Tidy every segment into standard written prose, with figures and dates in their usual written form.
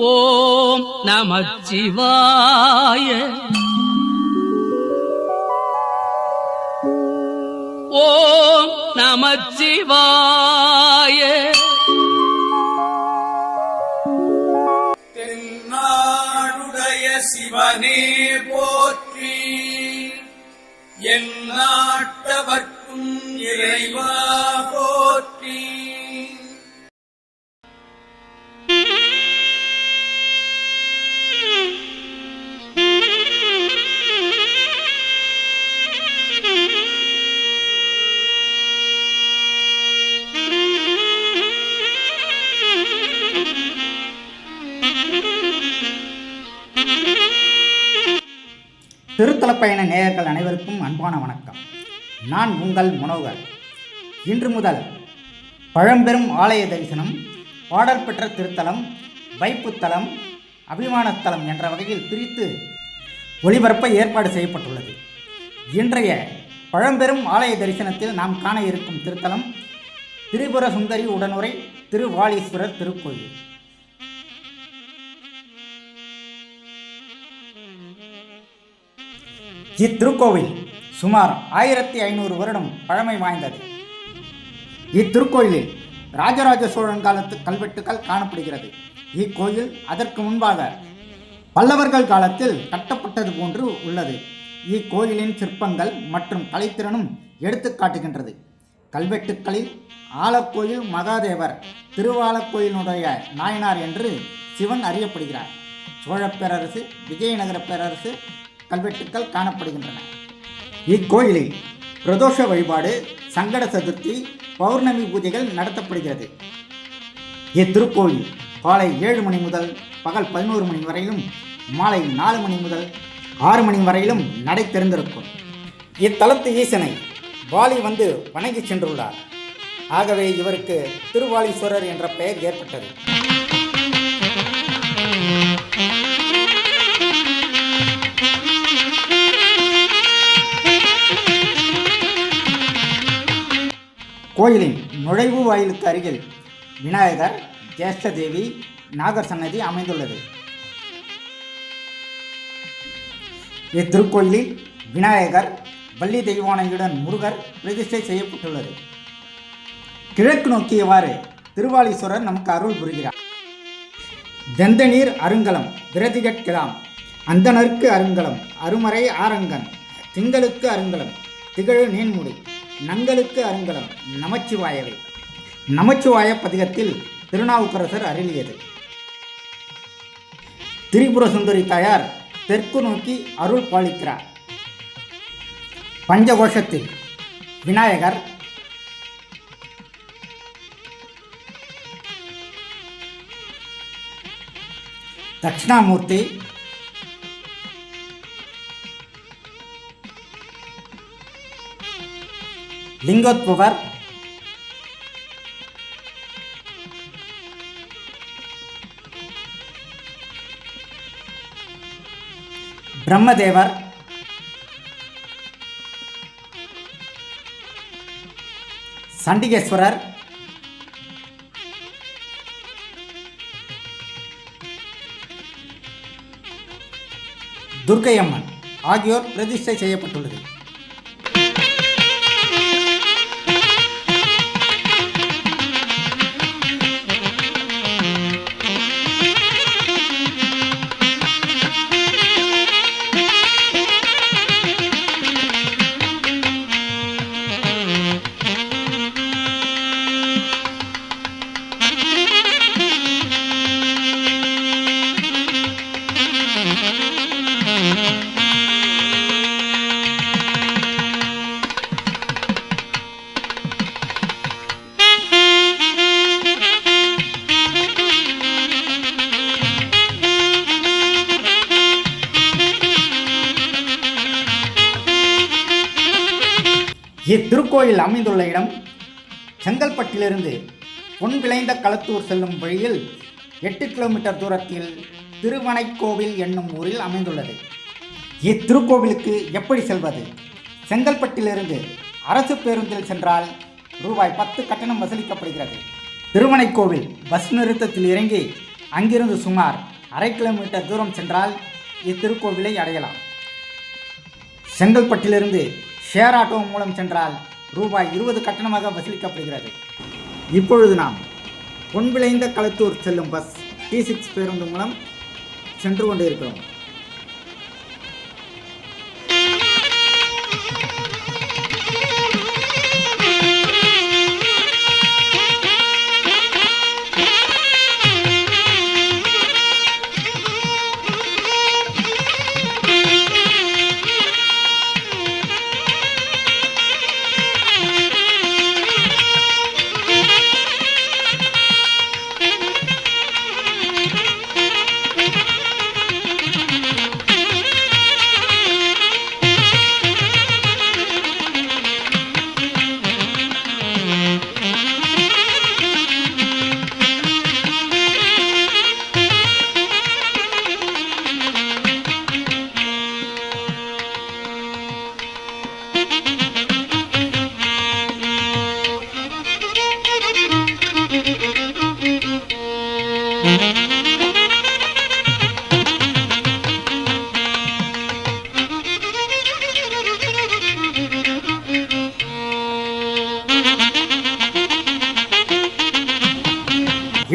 ஓம் நமச்சிவாய. ஓம் நமச்சிவாய. தென்னாடுடைய சிவனே போற்றி, என் நாட்டவர்க்கும் இறைவா போற்றி. திருத்தலப்பயண நேயர்கள் அனைவருக்கும் அன்பான வணக்கம். நான் உங்கள் மனோகர். இன்று முதல் பழம்பெரும் ஆலய தரிசனம், பாடல் பெற்ற திருத்தலம், வைப்புத்தலம், அபிமானத்தலம் என்ற வகையில் பிரித்து ஒளிபரப்ப ஏற்பாடு செய்யப்பட்டுள்ளது. இன்றைய பழம்பெரும் ஆலய தரிசனத்தில் நாம் காண இருக்கும் திருத்தலம் திரிபுர சுந்தரி உடனுரை திருவாலீஸ்வரர் திருக்கோயில். இத்திருக்கோவில் சுமார் 1500 வருடம் பழமை வாய்ந்தது. இத்திருக்கோயிலில் ராஜராஜ சோழன் காலத்து கல்வெட்டுகள் காணப்படுகிறது. இக்கோயில் அதற்கு முன்பாக பல்லவர்கள் காலத்தில் கட்டப்பட்டது போன்று உள்ளது. இக்கோயிலின் சிற்பங்கள் மற்றும் கலைத்திறனும் எடுத்து காட்டுகின்றது. கல்வெட்டுக்களில் ஆலக்கோயில் மகாதேவர் திருவாலக்கோயிலுடைய நாயனார் என்று சிவன் அறியப்படுகிறார். சோழ பேரரசு, விஜயநகர பேரரசு கல்வெட்டுக்கள் காணப்படுகின்றன. இக்கோயிலில் பிரதோஷ வழிபாடு, சங்கட சதுர்த்தி, பௌர்ணமி பூஜைகள் நடத்தப்படுகிறது. இத்திருக்கோயில் காலை 7 மணி முதல் பகல் 11 மணி வரையிலும், மாலை 4 மணி முதல் 6 மணி வரையிலும் நடை திறந்திருக்கும். இத்தலத்து ஈசனை வாலி வந்து வணங்கி சென்றுள்ளார். ஆகவே இவருக்கு திருவாலீஸ்வரர் என்ற பெயர் ஏற்பட்டது. கோயிலின் நுழைவு வாயிலுக்கு அருகில் விநாயகர், ஜேஷ்டதேவி, நாகர் சன்னதி அமைந்துள்ளது. இத்திருக்கோயிலில் விநாயகர், வள்ளி தெய்வானையுடன் முருகர் பிரதிஷ்டை செய்யப்பட்டுள்ளது. கிழக்கு நோக்கியவாறு திருவாலீஸ்வரர் நமக்கு அருள் புரிகிறார். வெந்தநீர் அருங்கலம், விரதிகட்கிலாம், அந்தனருக்கு அருங்கலம், அருமறை ஆரங்கன், திங்களுக்கு அருங்கலம், திகழு நீன்முடி, நங்களுக்கு அருங்கலம், நமச்சிவாயவே. நமச்சிவாய பதிகத்தில் திருநாவுக்கரசர் அருளியது. திரிபுர சுந்தரி தாயார் தெற்கு நோக்கி அருள் பாலிக்கிறார். பஞ்சகோஷத்தில் விநாயகர், தட்சிணாமூர்த்தி, லிங்கோத்பவர், பிரம்மதேவர், சண்டிகேஸ்வரர், துர்க்கையம்மன் ஆகியோர் பிரதிஷ்டை செய்யப்பட்டுள்ளது. இத்திருக்கோயில் அமைந்துள்ள இடம் செங்கல்பட்டிலிருந்து பொன் விளைந்த களத்தூர் செல்லும் வழியில் 8 கிலோமீட்டர் தூரத்தில் திருவனைக்கோவில் என்னும் ஊரில் அமைந்துள்ளது. இத்திருக்கோவிலுக்கு எப்படி செல்வது? செங்கல்பட்டிலிருந்து அரசு பேருந்தில் சென்றால் ரூபாய் 10 கட்டணம் வசூலிக்கப்படுகிறது. திருவனைக்கோவில் பஸ் நிறுத்தத்தில் இறங்கி அங்கிருந்து சுமார் 1/2 கிலோமீட்டர் தூரம் சென்றால் இத்திருக்கோவிலை அடையலாம். செங்கல்பட்டிலிருந்து ஷேர் ஆட்டோ மூலம் சென்றால் ரூபாய் 20 கட்டணமாக வசூலிக்கப்படுகிறது. இப்பொழுது நாம் பொன்விளைந்த களத்தூர் செல்லும் பஸ் T6 பேருந்து மூலம் சென்று கொண்டிருக்கிறோம்.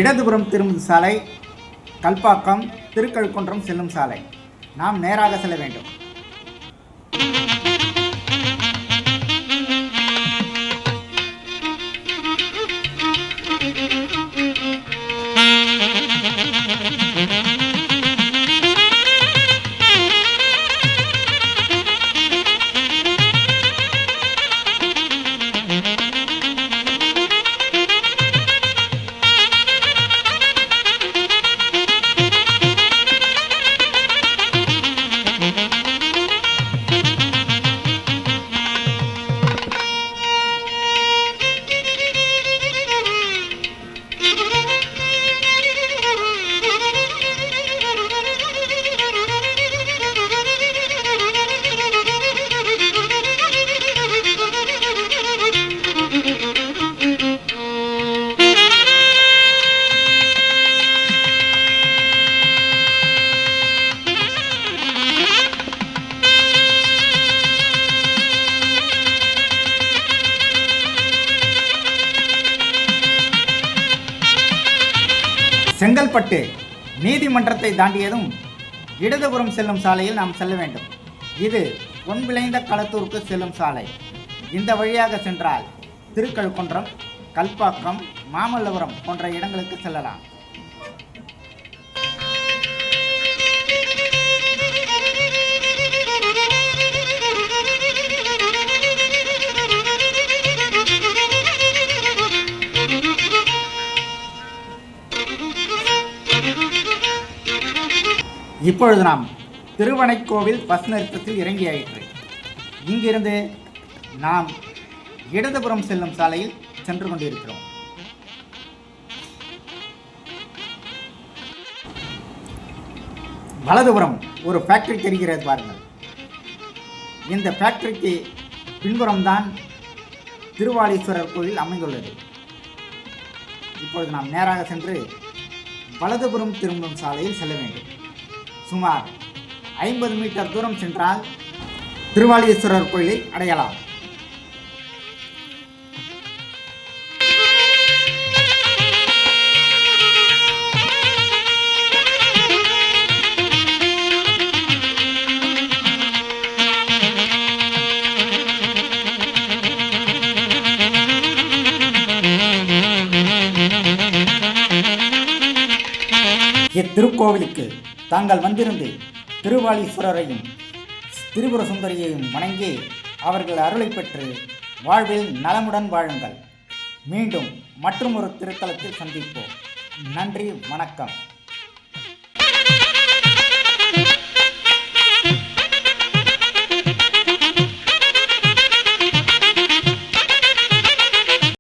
இடதுபுறம் திரும்பும் சாலை கல்பாக்கம் திருக்கழுக்குன்றம் செல்லும் சாலை. நாம் நேராக செல்ல வேண்டும். செங்கல்பட்டு நீதிமன்றத்தை தாண்டியதும் இடதுபுறம் செல்லும் சாலையில் நாம் செல்ல வேண்டும். இது பொன்விளைந்த களத்தூருக்கு செல்லும் சாலை. இந்த வழியாக சென்றால் திருக்கழுக்குன்றம், கல்பாக்கம், மாமல்லபுரம் போன்ற இடங்களுக்கு செல்லலாம். இப்பொழுது நாம் திருவனைக்கோவில் பஸ் நிறுத்தத்தில் இறங்கியாயிற்று. இங்கிருந்து நாம் இடதுபுறம் செல்லும் சாலையில் சென்று கொண்டிருக்கிறோம். வலதுபுறம் ஒரு ஃபேக்டரி தெரிகிறது பாருங்கள். இந்த ஃபேக்டரிக்கு பின்புறம்தான் திருவாலீஸ்வரர் கோயில் அமைந்துள்ளது. இப்பொழுது நாம் நேராக சென்று வலதுபுறம் திரும்பும் சாலையில் செல்ல வேண்டும். சுமார் 50 மீட்டர் தூரம் சென்றால் திருவாலீஸ்வரர் கோயிலை அடையலாம். இத்திருக்கோவிலுக்கு தாங்கள் வந்திருந்து திருவாலீஸ்வரரையும் திரிபுர சுந்தரியையும் வணங்கி அவர்கள் அருளை பெற்று வாழ்வில் நலமுடன் வாழுங்கள். மீண்டும் மற்றும் ஒரு திருத்தலத்தில் சந்திப்போம். நன்றி, வணக்கம்.